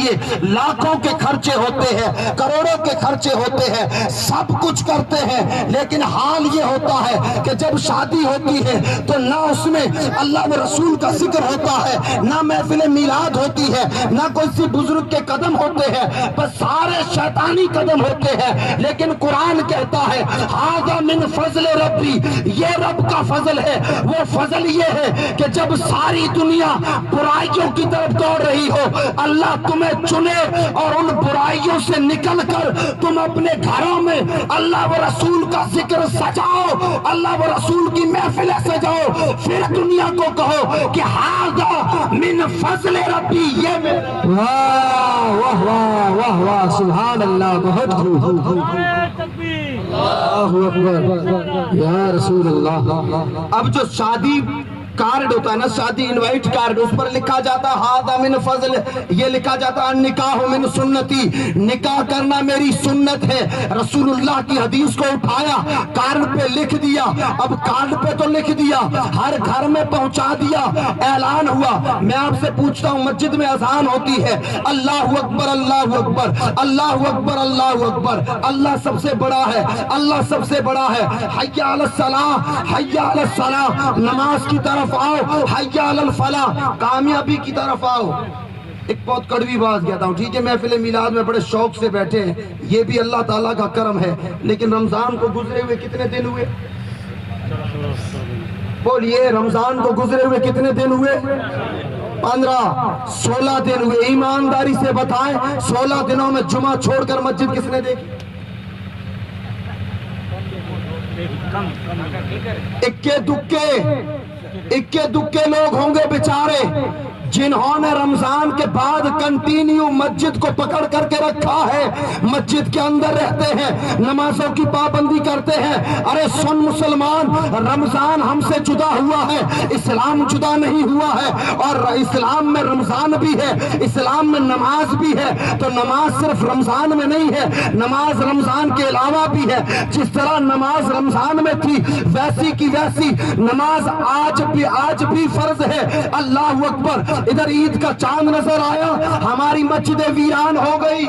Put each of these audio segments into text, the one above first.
لیے لاکھوں کے خرچے ہوتے ہیں، کروڑوں کے خرچے ہوتے ہیں، سب کچھ کرتے ہیں، لیکن حال یہ ہوتا ہے کہ جب شادی ہوتی ہے تو نہ اس میں اللہ و رسول کا ذکر ہوتا ہے، نہ محفل میلاد ہوتی ہے، نہ کوئی سی بزرگ کے قدم ہوتے ہیں، بس سارے شیطانی قدم ہوتے ہیں۔ لیکن قرآن کہتا ہے ھذا من فضل ربی، یہ رب کا فضل ہے۔ وہ فضل یہ ہے کہ جب ساری دنیا برائیوں کی طرف دوڑ رہی ہو، اللہ تمہیں چنے اور ان برائیوں سے نکل کر تم اپنے گھروں میں اللہ و رسول کا ذکر سجاؤ، اللہ و رسول کی محفلیں سجاؤ، پھر دنیا کو کہو کہ ھذا من فضل ربی، یہ میرا۔ واہ واہ واہ واہ واہ، سبحان اللہ، بہت خوب، اللہ اکبر یا رسول اللہ۔ اب جو شادی کارڈ ہوتا ہے نا، شادی انوائٹ کارڈ، اس پر لکھا جاتا ھذا من فضل، یہ لکھا جاتا النکاح من سنتی، نکاح کرنا میری سنت ہے۔ رسول اللہ کی حدیث کو اٹھایا، کارڈ پہ لکھ دیا۔ اب کارڈ پہ تو لکھ دیا، ہر گھر میں پہنچا دیا، اعلان ہوا۔ میں آپ سے پوچھتا ہوں، مسجد میں اذان ہوتی ہے، اللہ اکبر اللہ اکبر اللہ اکبر اللہ اکبر، اللہ سب سے بڑا ہے، اللہ سب سے بڑا ہے، حی علی الصلاۃ حی علی الصلاۃ، نماز کی طرف آؤ، حی علی الفلاح، کامیابی کی طرف آؤ۔ ایک بہت کڑوی بات کہتا ہوں، ٹھیک ہے، محفل میلاد میں بڑے شوق سے بیٹھے ہیں، یہ بھی اللہ تعالیٰ کا کرم ہے، لیکن رمضان کو گزرے ہوئے کتنے دن ہوئے؟ بولیے، رمضان کو گزرے ہوئے کتنے دن ہوئے؟ 15-16 دن ہوئے۔ ایمانداری سے بتائیں، 16 دنوں میں جمعہ چھوڑ کر مسجد کس نے دیکھی؟ اکے دکے لوگ ہوں گے بیچارے جنہوں نے رمضان کے بعد کنٹینیو مسجد کو پکڑ کر کے رکھا ہے، مسجد کے اندر رہتے ہیں، نمازوں کی پابندی کرتے ہیں۔ ارے سن مسلمان، رمضان ہم سے جدا ہوا ہے، اسلام جدا نہیں ہوا ہے، اور اسلام میں رمضان بھی ہے، اسلام میں نماز بھی ہے۔ تو نماز صرف رمضان میں نہیں ہے، نماز رمضان کے علاوہ بھی ہے۔ جس طرح نماز رمضان میں تھی، ویسی کی ویسی نماز آج بھی فرض ہے۔ اللہ اکبر۔ ادھر عید کا چاند نظر آیا، ہماری مسجدیں ویران ہو گئی،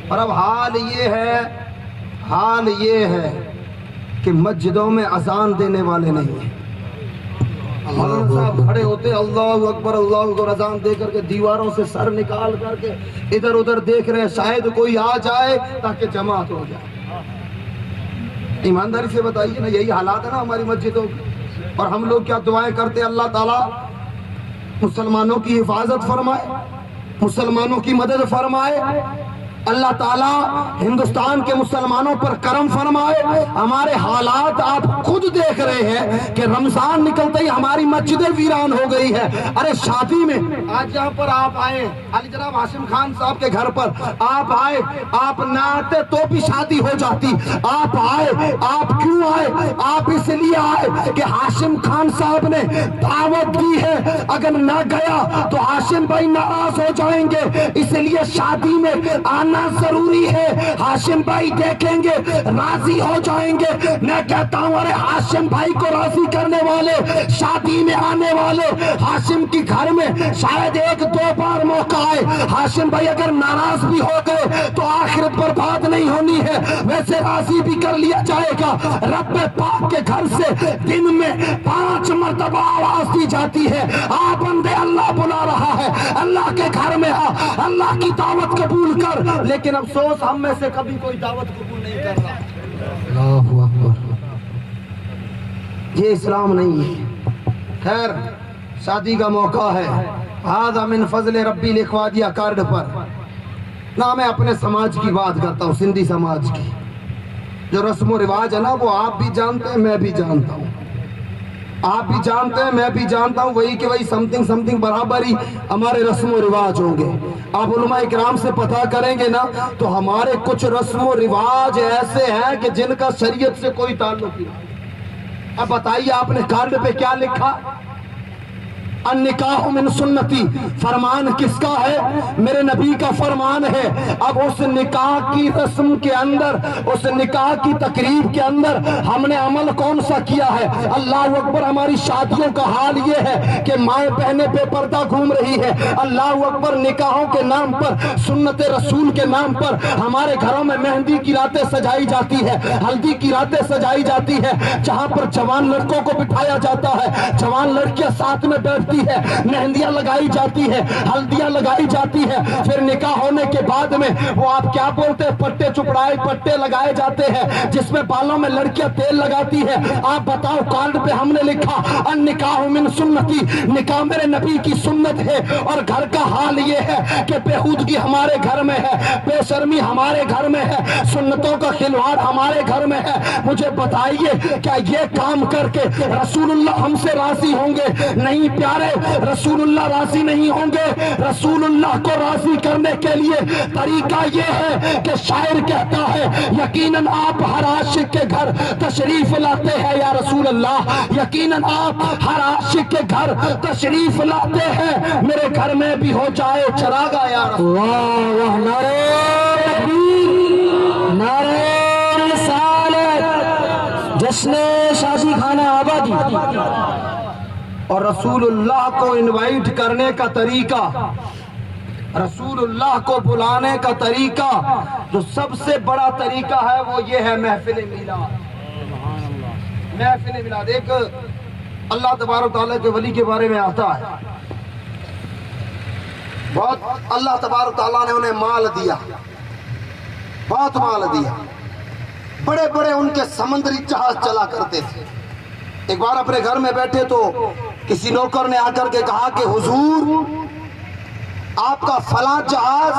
اور اب حال یہ ہے کہ مسجدوں میں اذان دینے والے نہیں ہیں۔ مولانا صاحب کھڑے ہوتے اللہ اکبر اللہ اکبر، اذان دے کر کے دیواروں سے سر نکال کر کے ادھر ادھر دیکھ رہے ہیں، شاید کوئی آ جائے تاکہ جماعت ہو جائے۔ ایمانداری سے بتائیے نا، یہی حالات ہے نا ہماری مسجدوں کی، اور ہم لوگ کیا دعائیں کرتے ہیں؟ اللہ تعالیٰ مسلمانوں کی حفاظت فرمائے، مسلمانوں کی مدد فرمائے، اللہ تعالیٰ ہندوستان کے مسلمانوں پر کرم فرمائے۔ ہمارے حالات آپ خود دیکھ رہے ہیں کہ رمضان نکلتے ہی ہماری مسجدیں ویران ہو گئی ہے۔ ارے شادی میں آج یہاں پر آپ آئے، علی جناب ہاشم خان صاحب کے گھر پر آپ آئے، آپ نہ آتے تو بھی شادی ہو جاتی۔ آپ آئے، آپ کیوں آئے؟ آپ اس لیے آئے کہ ہاشم خان صاحب نے دعوت دی ہے، اگر نہ گیا تو ہاشم بھائی ناراض ہو جائیں گے، اس لیے شادی میں آنا ضروری ہے۔ ہاشم بھائی دیکھیں گے، راضی ہو جائیں گے۔ میں کہتا ہوں ارے ہاشم بھائی کو راضی کرنے والے، شادی میں آنے والے، ہاشم کی گھر میں شاید 1-2 بار موقع آئے، ہاشم بھائی اگر ناراض بھی ہو گئے تو آخرت برباد نہیں ہونی ہے، ویسے راضی بھی کر لیا جائے گا۔ رب پاک کے گھر سے دن میں 5 مرتبہ آواز دی جاتی ہے، آ بندے اللہ بلا رہا ہے، اللہ کے گھر میں آ، اللہ کی دعوت قبول کر۔ لیکن افسوس ہم میں سے کبھی کوئی دعوت قبول نہیں کر رہا۔ اللہ اکبر، یہ اسلام نہیں ہے۔ خیر، شادی کا موقع ہے، ھذا من فضل ربی لکھوا دیا کارڈ پر۔ نہ میں اپنے سماج کی بات کرتا ہوں، سندھی سماج کی، جو رسم و رواج ہے نا، وہ آپ بھی جانتے ہیں، میں بھی جانتا ہوں، آپ بھی جانتے ہیں، میں بھی جانتا ہوں، وہی کہ وہی سمتنگ برابر ہی ہمارے رسم و رواج ہوں گے۔ آپ علماء اکرام سے پتہ کریں گے نا تو ہمارے کچھ رسم و رواج ایسے ہیں کہ جن کا شریعت سے کوئی تعلق نہیں۔ اب بتائیے آپ نے کارڈ پہ کیا لکھا؟ النکاح من سنتی، فرمان کس کا ہے؟ میرے نبی کا فرمان ہے۔ اب اس نکاح کی رسم کے اندر، اس نکاح کی تقریب کے اندر ہم نے عمل کون سا کیا ہے؟ اللہ اکبر، ہماری شادیوں کا حال یہ ہے کہ مائیں بہنیں بے پردہ گھوم رہی ہے۔ اللہ اکبر، نکاحوں کے نام پر، سنت رسول کے نام پر ہمارے گھروں میں مہندی کی راتیں سجائی جاتی ہے، ہلدی کی راتیں سجائی جاتی ہے، جہاں پر جوان لڑکوں کو بٹھایا جاتا ہے، جوان لڑکیاں ساتھ میں بیٹھتی ہے، مہندیاں لگائی جاتی ہے، ہلدیاں لگائی جاتی ہے۔ پھر نکاح ہونے کے بعد میں وہ آپ کیا بولتے ہیں، پٹے چپڑائے پٹے لگائے جاتے ہیں، جس میں بالوں میں لڑکیاں تیل لگاتی ہے۔ آپ بتاؤ، کارڈ پہ ہم نے لکھا النکاح من سنتی، نکاح میرے نبی کی سنت ہے، اور گھر کا حال یہ ہے کہ بےہودگی ہمارے گھر میں ہے، بے شرمی ہمارے گھر میں ہے، سنتوں کا کھلواڑ ہمارے گھر میں ہے۔ مجھے بتائیے، کیا یہ کام کر کے رسول اللہ ہم سے راضی ہوں گے؟ نہیں پیارے، رسول اللہ راضی نہیں ہوں گے۔ رسول اللہ کو راضی کرنے کے لیے طریقہ یہ ہے کہ شاعر کہتا ہے، یقیناً آپ ہر عاشق کے گھر تشریف لاتے ہیں یا رسول اللہ، یقیناً آپ ہر عاشق کے گھر تشریف لاتے ہیں، میرے گھر میں بھی ہو جائے چراغا یا رسول اللہ۔ واہ واہ، نعرہ تکبیر، نعرہ رسالت، جشن شادی خانہ آبادی۔ اور رسول اللہ کو انوائٹ کرنے کا طریقہ، رسول اللہ کو بلانے کا طریقہ، جو سب سے بڑا طریقہ ہے وہ یہ ہے محفل میلاد۔ محفل میلاد، ایک اللہ تبارک تعالیٰ کے ولی کے بارے میں آتا ہے، بہت اللہ تبارک تعالیٰ نے انہیں مال دیا، بہت مال دیا، بڑے بڑے ان کے سمندری جہاز چلا کرتے تھے۔ ایک بار اپنے گھر میں بیٹھے تو کسی نوکر نے آ کر کے کہا کہ حضور، آپ کا فلاں جہاز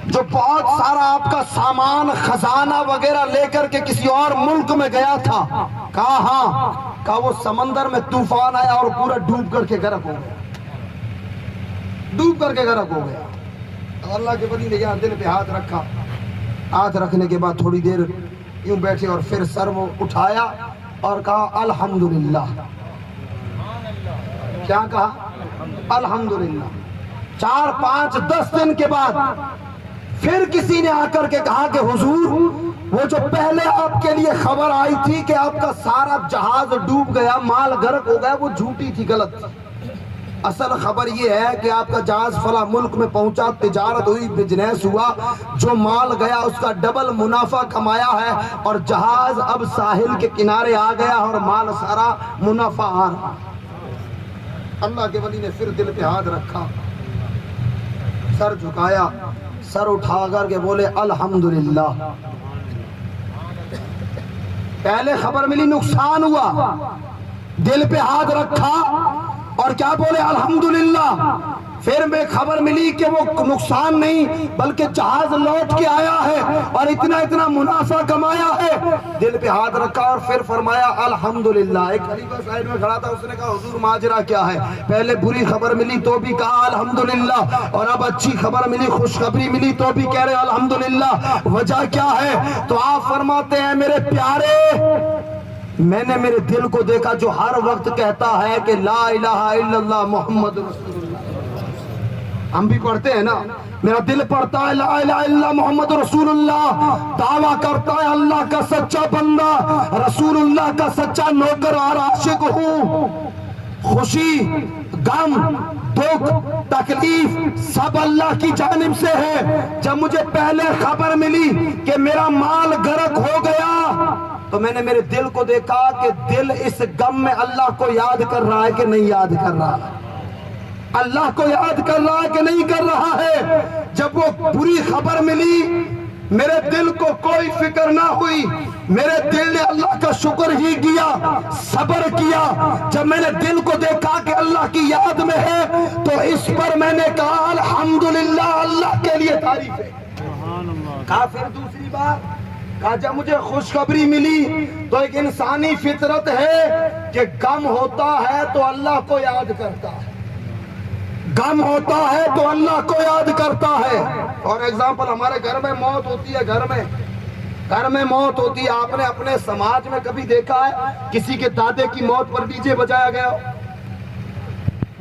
جو بہت سارا آپ کا سامان خزانہ وغیرہ لے کر کے کسی اور ملک میں گیا تھا۔ کہا ہاں، کہا وہ سمندر میں طوفان آیا اور پورا ڈوب کر کے غرق ہو گیا، ڈوب کر کے غرق ہو گیا۔ اللہ کے ولی نے یہاں دل پہ ہاتھ رکھا، ہاتھ رکھنے کے بعد تھوڑی دیر یوں بیٹھے اور پھر سر وہ اٹھایا اور کہا الحمدللہ۔ کیا کہا؟ الحمدللہ۔ 4 5 10 دن کے بعد پھر کسی نے آ کر کے کہا کہ حضور، وہ جو پہلے آپ کے لیے خبر آئی تھی کہ آپ کا سارا جہاز ڈوب گیا، مال غرق ہو گیا، وہ جھوٹی تھی، غلط تھی۔ اصل خبر یہ ہے کہ آپ کا جہاز فلاں ملک میں پہنچا، تجارت ہوئی، بزنس ہوا، جو مال گیا اس کا ڈبل منافع کمایا ہے، اور جہاز اب ساحل کے کنارے آ گیا اور مال سارا منافع آ رہا۔ اللہ کے ولی نے پھر دل پہ ہاتھ رکھا، سر جھکایا، سر اٹھا کر کے بولے الحمدللہ۔ پہلے خبر ملی نقصان ہوا، دل پہ ہاتھ رکھا اور کیا بولے الحمدللہ۔ پھر میں خبر ملی کہ وہ نقصان نہیں بلکہ جہاز لوٹ کے آیا ہے اور اتنا منافع کمایا ہے، دل پہ ہاتھ رکھا اور پھر فرمایا الحمدللہ۔ ایک خلیفہ سائیڈ میں کھڑا تھا، اس نے کہا حضور ماجرا کیا ہے؟ پہلے بری خبر ملی تو بھی کہا الحمدللہ، اور اب اچھی خبر ملی، خوشخبری ملی تو بھی کہہ رہے الحمدللہ، وجہ کیا ہے؟ تو آپ فرماتے ہیں میرے پیارے، میں نے میرے دل کو دیکھا جو ہر وقت کہتا ہے کہ لا الہ الا اللہ محمد رسول اللہ۔ ہم بھی پڑھتے ہیں نا، میرا دل پڑھتا ہے لا الہ الا اللہ محمد رسول اللہ، دعویٰ کرتا ہے اللہ کا سچا بندہ، رسول اللہ کا سچا نوکر اور عاشق ہوں۔ خوشی، غم، دکھ، تکلیف سب اللہ کی جانب سے ہے۔ جب مجھے پہلے خبر ملی کہ میرا مال غرق ہو گیا تو میں نے میرے دل کو دیکھا کہ دل اس غم میں اللہ کو یاد کر رہا ہے کہ نہیں یاد کر رہا ہے، اللہ کو یاد کر رہا ہے کہ نہیں کر رہا ہے۔ جب وہ بری خبر ملی میرے دل کو کوئی فکر نہ ہوئی، میرے دل نے اللہ کا شکر ہی کیا، صبر کیا۔ جب میں نے دل کو دیکھا کہ اللہ کی یاد میں ہے تو اس پر میں نے کہا الحمدللہ، اللہ کے لیے تعریف ہے۔ کہا پھر دوسری بات، کہا جب مجھے خوشخبری ملی تو ایک انسانی فطرت ہے کہ غم ہوتا ہے تو اللہ کو یاد کرتا ہے، غم ہوتا ہے تو اللہ کو یاد کرتا ہے۔ اور ایگزامپل، ہمارے گھر میں موت ہوتی ہے، گھر میں موت ہوتی ہے۔ آپ نے اپنے سماج میں کبھی دیکھا ہے کسی کے دادے کی موت پر ڈی جے بجایا گیا ہو؟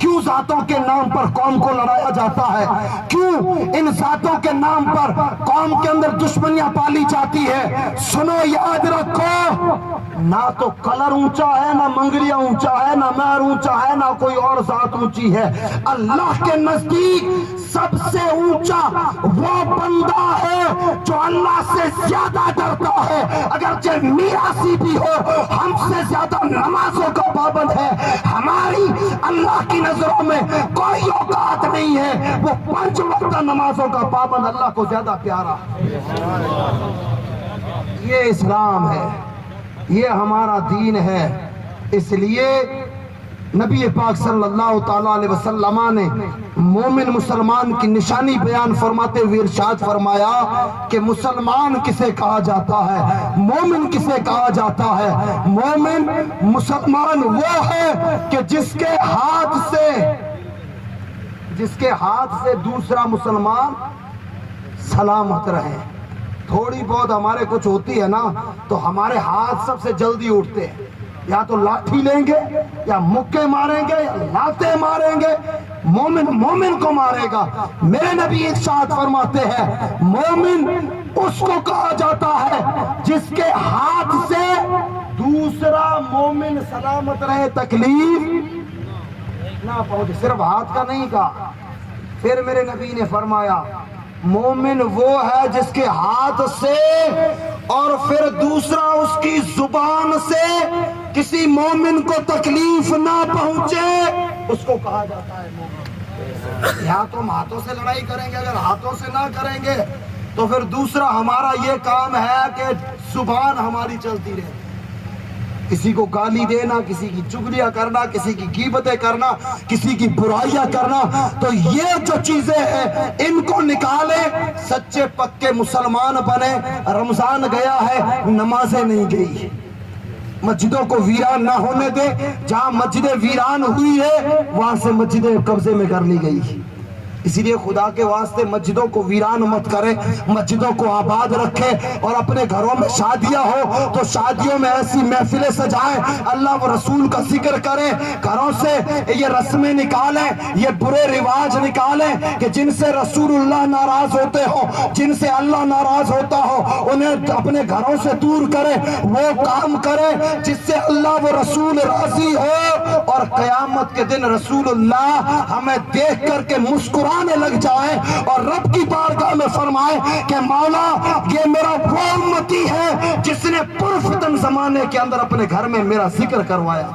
کیوں ذاتوں کے نام پر قوم کو لڑایا جاتا ہے؟ کیوں ان ذاتوں کے نام پر قوم کے اندر دشمنیاں پالی جاتی ہے؟ سنو، یاد رکھو، نہ تو کلر اونچا ہے، نہ منگلیا اونچا ہے، نہ مہر اونچا ہے، نہ کوئی اور ذات اونچی ہے۔ اللہ کے نزدیک سب سے اونچا وہ بندہ ہے جو اللہ سے زیادہ ڈرتا ہے، اگرچہ میراثی بھی ہو، ہم سے زیادہ نمازوں کا پابند ہے۔ ہماری اللہ کی نظروں میں کوئی اوقات نہیں ہے، وہ 5 وقت نمازوں کا پابند اللہ کو زیادہ پیارا۔ یہ اسلام ہے، یہ ہمارا دین ہے۔ اس لیے نبی پاک صلی اللہ تعالیٰ علیہ وسلم نے مومن مسلمان کی نشانی بیان فرماتے ہوئے ارشاد فرمایا کہ مسلمان کسے کہا جاتا ہے، مومن کسے کہا جاتا ہے؟ مومن مسلمان وہ ہے کہ جس کے ہاتھ سے دوسرا مسلمان سلامت رہے۔ تھوڑی بہت ہمارے کچھ ہوتی ہے نا تو ہمارے ہاتھ سب سے جلدی اٹھتے ہیں، یا تو لاٹھی لیں گے، یا مکے ماریں گے، یا لاتے ماریں گے۔ مومن مومن کو مارے گا۔ میرے نبی ارشاد فرماتے ہیں مومن اس کو کہا جاتا ہے جس کے ہاتھ سے دوسرا مومن سلامت رہے، تکلیف نہ پہنچے۔ صرف ہاتھ کا نہیں کہا، پھر میرے نبی نے فرمایا مومن وہ ہے جس کے ہاتھ سے اور پھر دوسرا اس کی زبان سے کسی مومن کو تکلیف نہ پہنچے، اس کو کہا جاتا ہے مومن۔ یا تو ہم ہاتھوں سے لڑائی کریں گے، اگر ہاتھوں سے نہ کریں گے تو پھر دوسرا ہمارا یہ کام ہے کہ زبان ہماری چلتی رہے، کسی کو گالی دینا، کسی کی چغلیاں کرنا، کسی کی غیبتیں کرنا، کسی کی برائیاں کرنا۔ تو یہ جو چیزیں ہیں ان کو نکالیں، سچے پکے مسلمان بنے۔ رمضان گیا ہے، نمازیں نہیں گئی، مسجدوں کو ویران نہ ہونے دیں۔ جہاں مسجدیں ویران ہوئی ہے وہاں سے مسجدیں قبضے میں کر لی گئی۔ اسی لیے خدا کے واسطے مسجدوں کو ویران مت کرے، مسجدوں کو آباد رکھے، اور اپنے گھروں میں شادیاں ہو تو شادیوں میں ایسی محفلیں سجائیں، اللہ و رسول کا ذکر کریں، گھروں سے یہ رسمیں نکالیں، یہ برے رواج نکالیں کہ جن سے رسول اللہ ناراض ہوتے ہو، جن سے اللہ ناراض ہوتا ہو، انہیں اپنے گھروں سے دور کریں۔ وہ کام کریں جس سے اللہ و رسول راضی ہو، اور قیامت کے دن رسول اللہ ہمیں دیکھ کر کے مسکرانے لگ جائے اور رب کی بارگاہ میں فرمائے کہ مولا یہ میرا وہ امتی ہے جس نے پرفتن زمانے کے اندر اپنے گھر میں میرا ذکر کروایا۔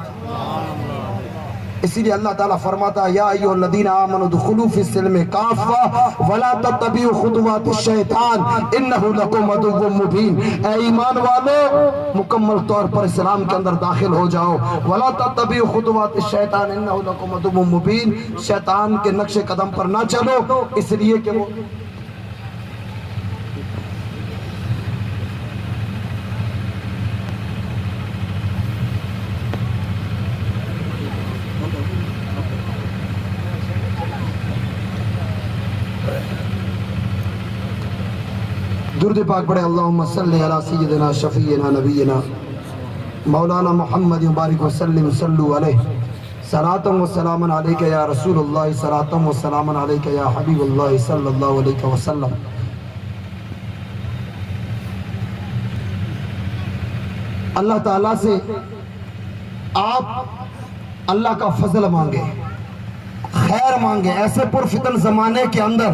اسی لیے اللہ تعالیٰ فرماتا ہے یا ایھا الذین آمنوا ادخلوا فی السلم کافہ ولا تتبعوا خطوات الشیطان انہ لکم عدو مبین۔ اے ایمان والو، مکمل طور پر اسلام کے اندر داخل ہو جاؤ۔ ولا تتبعوا خطوات الشیطان انہ لکم عدو مبین، شیطان کے نقش قدم پر نہ چلو، اس لیے کہ وہ درود پاک پڑھے اللہم صلی علی سیدنا شفیعنا نبینا مولانا محمد مبارک وسلم صلو علیہ صلاۃ و سلام علیک یا رسول اللہ صلاۃ و سلام علیک یا حبیب اللہ صلی اللہ علیہ وسلم۔ اللہ تعالیٰ سے آپ اللہ کا فضل مانگے، خیر مانگے۔ ایسے پرفتن زمانے کے اندر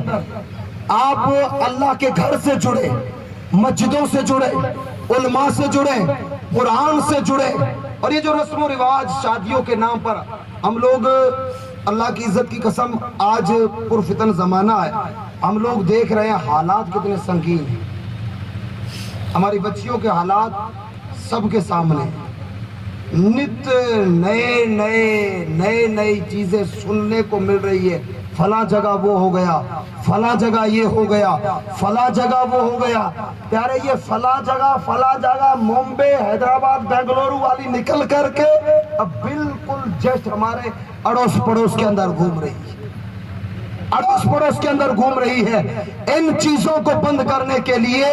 آپ اللہ کے گھر سے جڑے، مسجدوں سے جڑے، علماء سے جڑے، قرآن سے جڑے۔ اور یہ جو رسم و رواج شادیوں کے نام پر ہم لوگ، اللہ کی عزت کی قسم، آج پرفتن زمانہ ہے، ہم لوگ دیکھ رہے ہیں حالات کتنے سنگین ہیں۔ ہماری بچیوں کے حالات سب کے سامنے، نت نئے چیزیں سننے کو مل رہی ہے۔ فلاں جگہ وہ ہو گیا، فلاں جگہ یہ ہو گیا، فلاں جگہ وہ ہو گیا۔ پیارے یہ فلاں جگہ ممبئی، حیدرآباد، بنگلورو والی نکل کر کے اب بالکل جسٹ ہمارے اڑوس پڑوس کے اندر گھوم رہی ہے۔ اڑوس پڑوس کے اندر گھوم رہی ہے. ان چیزوں کو بند کرنے کے لیے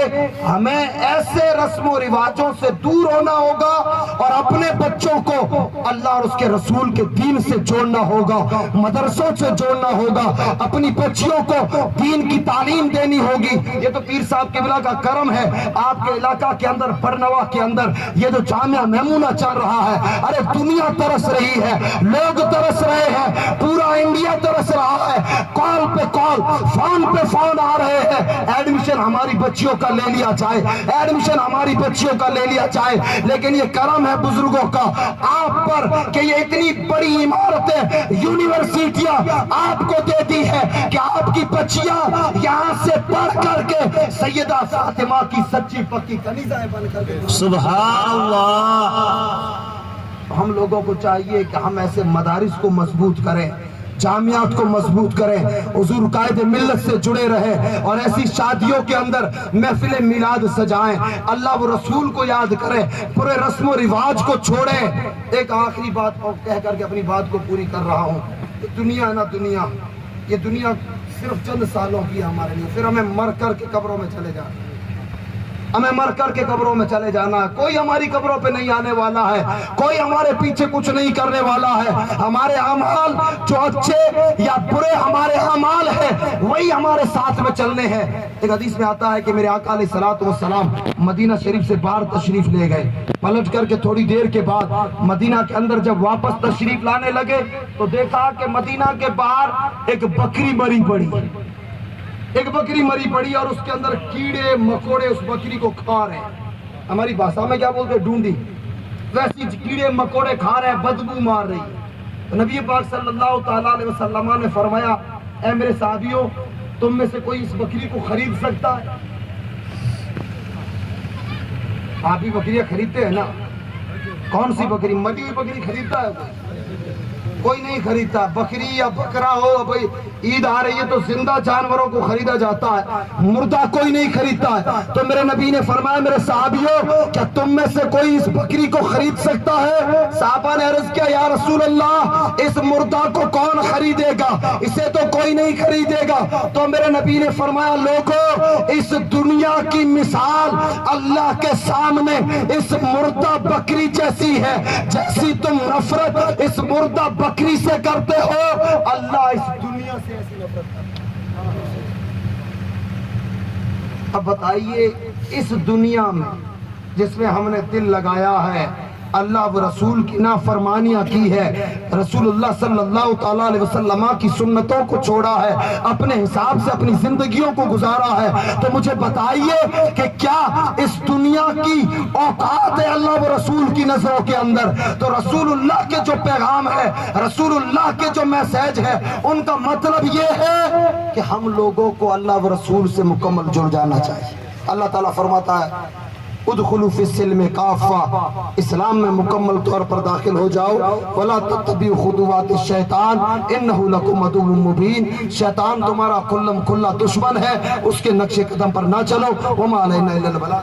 ہمیں ایسے رسم و رواجوں سے دور ہونا ہوگا اور اپنے بچوں کو اللہ اور اس کے رسول کے دین سے جوڑنا ہوگا, مدرسوں سے جوڑنا ہوگا, اپنی بچیوں کو دین کی تعلیم دینی ہوگی. یہ تو پیر صاحب قبلہ کا کرم ہے, آپ کے علاقہ کے اندر برنوا کے اندر یہ جو جامعہ میمونہ چل رہا ہے, ارے دنیا ترس رہی ہے, لوگ ترس رہے ہیں, پورا انڈیا ترس رہا ہے, کال پہ کال, فون پہ فون آ رہے ہیں, ایڈمیشن ہماری بچیوں کا لے لیا جائے, ایڈمیشن ہماری بچیوں کا لے لیا جائے. لیکن یہ کرم ہے بزرگوں کا آپ پر کہ یہ اتنی بڑی عمارتیں, یونیورسٹیاں آپ کو دے دی ہے کہ آپ کی بچیاں یہاں سے پڑھ کر کے سیدہ فاطمہ کی سچی پکی کنیزیں بن کر کے. سبحان اللہ. ہم لوگوں کو چاہیے کہ ہم ایسے مدارس کو مضبوط کریں, جامعات کو مضبوط کریں, حضور قائد ملت سے جڑے رہیں اور ایسی شادیوں کے اندر محفل میلاد سجائیں, اللہ و رسول کو یاد کریں, پورے رسم و رواج کو چھوڑیں. ایک آخری بات کہہ کر کے اپنی بات کو پوری کر رہا ہوں. دنیا نا دنیا, یہ دنیا صرف چند سالوں کی ہے ہمارے لیے, پھر ہمیں مر کر کے قبروں میں چلے جانا, ہمیں مر کر کے قبروں میں چلے جانا. کوئی ہماری قبروں پہ نہیں آنے والا ہے, کوئی ہمارے پیچھے کچھ نہیں کرنے والا ہے. ہمارے اعمال جو اچھے یا برے ہمارے اعمال ہیں وہی ہمارے ساتھ میں چلنے ہیں. ایک حدیث میں آتا ہے کہ میرے آقا علیہ الصلوۃ والسلام مدینہ شریف سے باہر تشریف لے گئے, پلٹ کر کے تھوڑی دیر کے بعد مدینہ کے اندر جب واپس تشریف لانے لگے تو دیکھا کہ مدینہ کے باہر ایک بکری مری پڑی, ایک بکری مری پڑی اور اس کے اندر کیڑے مکوڑے اس بکری کو کھا رہے ہیں. ہماری بھاشا میں کیا بولتے ہیں, ڈھونڈی, ویسی کیڑے مکوڑے کھا رہے ہیں, بدبو مار رہی ہے. تو نبی پاک صلی اللہ تعالیٰ علیہ وسلم نے فرمایا, اے میرے صحابیوں, تم میں سے کوئی اس بکری کو خرید سکتا ہے؟ آپ بھی بکریاں خریدتے ہیں نا, کون سی بکری؟ مری ہوئی بکری خریدتا ہے کوئی نہیں خریدتا. بکری یا بکرا ہو, بھائی عید آ رہی ہے تو زندہ جانوروں کو خریدا جاتا ہے, مردہ کوئی نہیں خریدتا ہے. تو میرے نبی نے فرمایا, میرے صحابیوں, کیا تم میں سے کوئی اس بکری کو خرید سکتا ہے؟ صحابہ نے عرض کیا, یا رسول اللہ, اس مردہ کو کون خریدے گا, اسے تو کوئی نہیں خریدے گا. تو میرے نبی نے فرمایا, لوگوں, اس دنیا کی مثال اللہ کے سامنے اس مردہ بکری جیسی ہے. جیسی تم نفرت اس مردہ بکری سے کرتے ہو, اللہ اس دنیا سے ایسی نفرت کرتا ہے. اب بتائیے, اس دنیا میں جس میں ہم نے دل لگایا ہے, اللہ و رسول کی نافرمانیاں کی ہے, رسول اللہ صلی اللہ تعالیٰ علیہ وسلم کی سنتوں کو چھوڑا ہے, اپنے حساب سے اپنی زندگیوں کو گزارا ہے, تو مجھے بتائیے کہ کیا اس دنیا کی اوقات ہے اللہ و رسول کی نظروں کے اندر؟ تو رسول اللہ کے جو پیغام ہے, رسول اللہ کے جو میسیج ہے, ان کا مطلب یہ ہے کہ ہم لوگوں کو اللہ و رسول سے مکمل جڑ جانا چاہیے. اللہ تعالیٰ فرماتا ہے, ادخلوا فی السلم کافہ, اسلام میں مکمل طور پر داخل ہو جاؤ. ولا تتبعوا خطوات الشیطان انہ لکم عدو مبین, شیطان تمہارا کھلم کھلا دشمن ہے, اس کے نقش قدم پر نہ چلو. وما علینا الا البلاغ.